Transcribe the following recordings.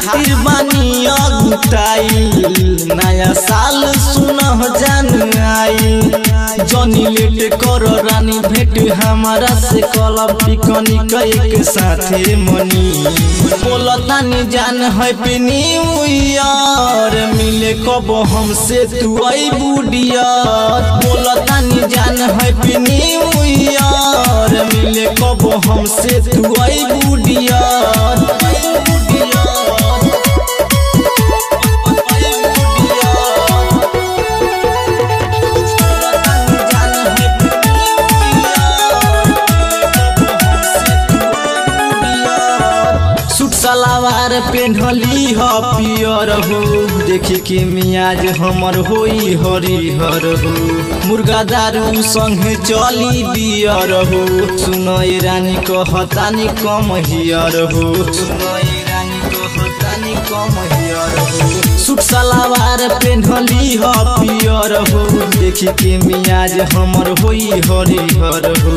खातिर बानी अगुताई नया साल सुनह जान आई जनी लेट कर रानी भेट हमारा से कलब पिकनिक एक साथे मनी बोलतानी जान हैप्पी न्यू ईयर मिले कब हमसे तू आई बुडियर बोलतानी जान हैप्पी न्यू ईयर मिले कब हमसे तू आई बुडियर सलावार पेन्हली ह पियर हो देखी के मियाज हमर होई हरिहर हो मुर्गा दारू संग चली बियर हो सुनई रानी कहतानी कम हियर हो सुनई रानी कहतानी कम हियर हो सूट सलावार पेन्हली ह पियर हो देखी के मियाज हमर होई हरिहर हो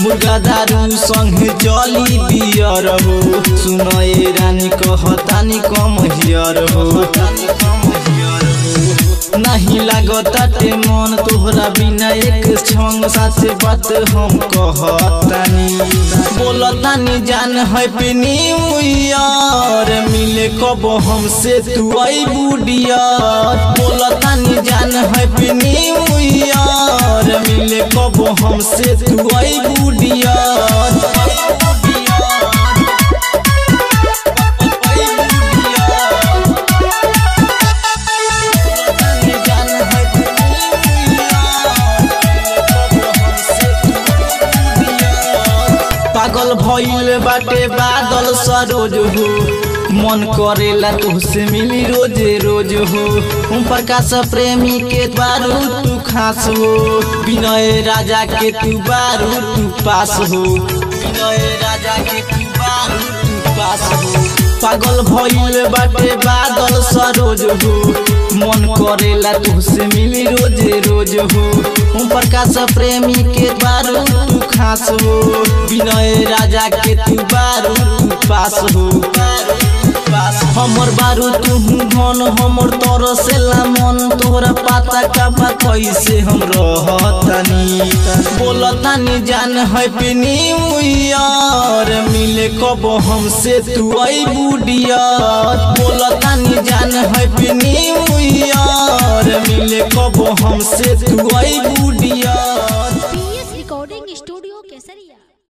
मुर्गा दारू संग चली बियर हो सुनई रानी कहतानी कम हियर हो नहीं लागताटे मन तोहरा बिना एक छंग साथे बात हम कहतानी बोलतानी जान हैप्पी न्यू ईयर मिले कब हमसे तू आई बुडियर बोलतानी जान हैप्पी न्यू ईयर मिले कब हमसे तू आई बुडियर पागल भइल बाटे बादल सरोज हो मन करेला तुझसे मिली रोजे रोज हो ओम प्रकाश प्रेमी के बारू तू खास हो विनय राजा के तू बारू तू पास हो विनय राजा के तू बारू तू पास हो पागल भइल बाटे बादल सरोज हो मन करेला तुझसे मिली रोजे रोज हो ओम प्रकाश प्रेमी के बारू तू खास हो विनय राजा के तू बारू तू पास हो हमर बारू तू धन हमर तरसेला मन तोहरा पाता का बा कैसे हम रहतानी बोलतानी जान हैप्पी न्यू ईयर मिले कब हमसे तू आई बुडियर बोलतानी जान हैप्पी न्यू